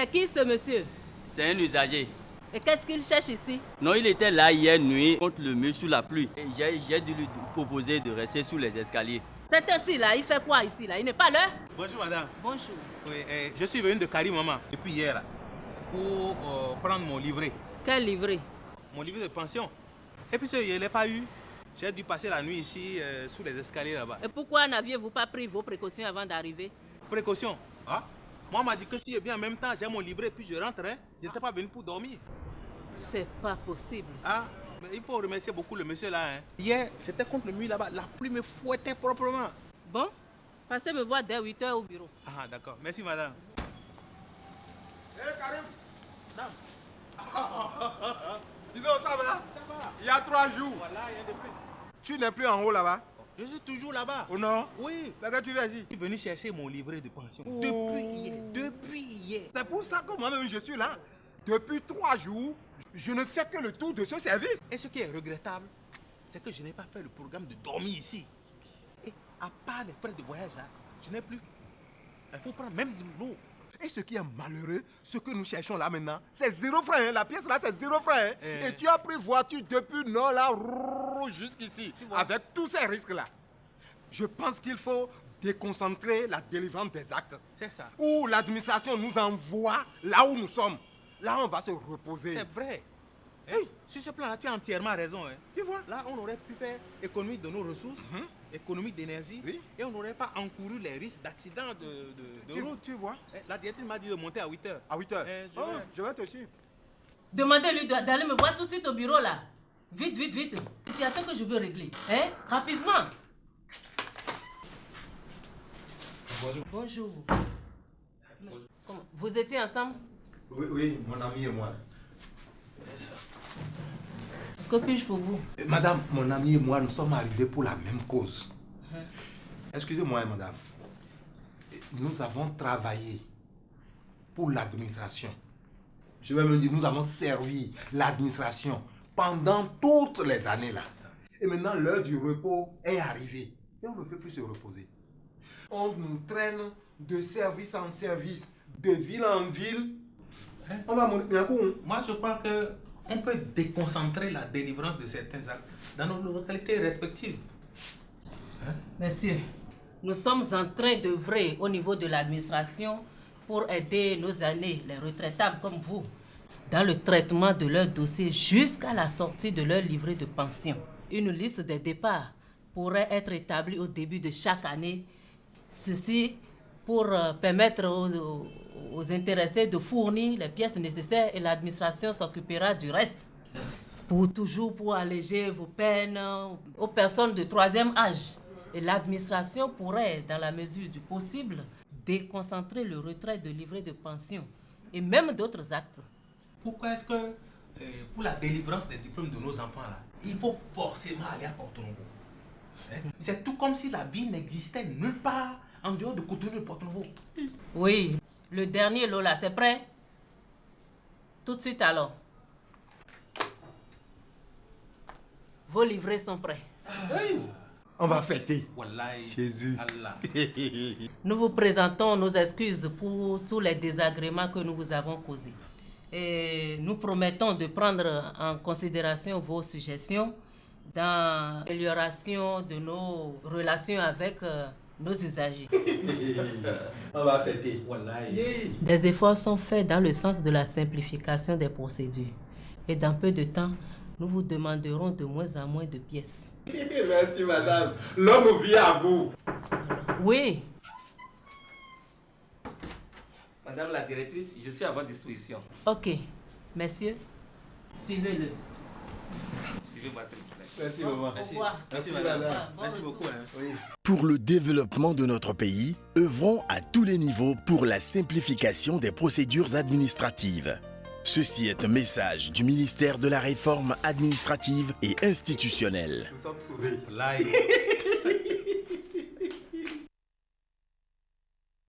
C'est qui ce monsieur? C'est un usager. Et qu'est-ce qu'il cherche ici? Non, il était là hier nuit contre le mur sous la pluie. Et j'ai dû lui proposer de rester sous les escaliers. C'est ainsi-là, il fait quoi ici là? Il n'est pas là? Bonjour madame. Bonjour. Oui, je suis venu de Karim Maman depuis hier là, pour prendre mon livret. Quel livret? Mon livret de pension. Et puis je ne l'ai pas eu. J'ai dû passer la nuit ici sous les escaliers là-bas. Et pourquoi n'aviez-vous pas pris vos précautions avant d'arriver? Précaution. Ah? Moi on m'a dit que si bien en même temps j'ai mon livret puis je rentre. Hein. Je n'étais pas venu pour dormir. C'est pas possible. Ah, mais il faut remercier beaucoup le monsieur là. Hein. Hier, j'étais contre le mur là-bas. La pluie me fouettait proprement. Bon, passez me voir dès 8 h au bureau. Ah, d'accord. Merci, madame. Hé, Karim. Madame. Dis donc, ça va? Ça va. Il y a 3 jours. Voilà, il y a de plus. Tu n'es plus en haut là-bas? Je suis toujours là-bas. Oh non? Oui. Mais quand tu viens ici? Je suis venu chercher mon livret de pension. Oh. Depuis hier. Depuis hier. C'est pour ça que moi-même je suis là. Depuis 3 jours, je ne fais que le tour de ce service. Et ce qui est regrettable, c'est que je n'ai pas fait le programme de dormir ici. Et à part les frais de voyage là, je n'ai plus. Il faut prendre même de l'eau. Et ce qui est malheureux, ce que nous cherchons là maintenant, c'est 0 francs. Hein. La pièce là, c'est 0 francs. Hein. Et tu as pris voiture depuis Nord là jusqu'ici. Avec tous ces risques là. Je pense qu'il faut déconcentrer la délivrance des actes. C'est ça. Où l'administration nous envoie là où nous sommes. Là, on va se reposer. C'est vrai. Hey, sur ce plan-là, tu as entièrement raison. Hein. Tu vois? Là, on aurait pu faire économie de nos ressources, économie d'énergie, et on n'aurait pas encouru les risques d'accident de route. Tu vois? La directrice m'a dit de monter à 8 h. À 8 h. Je vais te suivre. Demandez-lui d'aller me voir tout de suite au bureau là. Vite, vite, vite. Situation que je veux régler. Hein? Rapidement. Bonjour. Bonjour. Comment? Vous étiez ensemble? Oui, mon ami et moi. Que puis-je pour vous? Madame, mon ami et moi, nous sommes arrivés pour la même cause. Excusez-moi, madame. Nous avons travaillé pour l'administration. Je vais même dire, nous avons servi l'administration pendant toutes les années là. Et maintenant, l'heure du repos est arrivée. Et on ne peut plus se reposer. On nous traîne de service en service, de ville en ville. On va mourir bien coup. Moi, je crois qu'on peut déconcentrer la délivrance de certains actes dans nos localités respectives. Monsieur, nous sommes en train d'œuvrer au niveau de l'administration pour aider nos aînés, les retraitables comme vous, dans le traitement de leurs dossiers jusqu'à la sortie de leur livret de pension. Une liste des départs pourrait être établie au début de chaque année. Ceci pour permettre aux intéressés de fournir les pièces nécessaires et l'administration s'occupera du reste. Pour alléger vos peines aux personnes de 3e âge. Et l'administration pourrait, dans la mesure du possible, déconcentrer le retrait de livret de pension et même d'autres actes. Pourquoi est-ce que, pour la délivrance des diplômes de nos enfants, là, il faut forcément aller à Porto-Novo? C'est tout comme si la vie n'existait nulle part en dehors de Cotonou et Porto-Novo. Oui, le dernier lot là, c'est prêt? Tout de suite alors. Vos livrets sont prêts. On va fêter. Wallahi, Jésus. Allah. Nous vous présentons nos excuses pour tous les désagréments que nous vous avons causés. Et nous promettons de prendre en considération vos suggestions dans l'amélioration de nos relations avec nos usagers. On va fêter. Wallahi. Des efforts sont faits dans le sens de la simplification des procédures. Et dans peu de temps, nous vous demanderons de moins en moins de pièces. Merci, madame. L'homme vient à vous. Oui. Madame la directrice, je suis à votre disposition. Ok. Messieurs, suivez-le. Suivez-moi s'il vous plaît. Merci, maman. Merci. Au revoir. Merci, Merci, madame. madame. Merci beaucoup. Hein. Oui. Pour le développement de notre pays, œuvrons à tous les niveaux pour la simplification des procédures administratives. Ceci est un message du ministère de la Réforme administrative et institutionnelle. Nous sommes sauvés. Wallahi.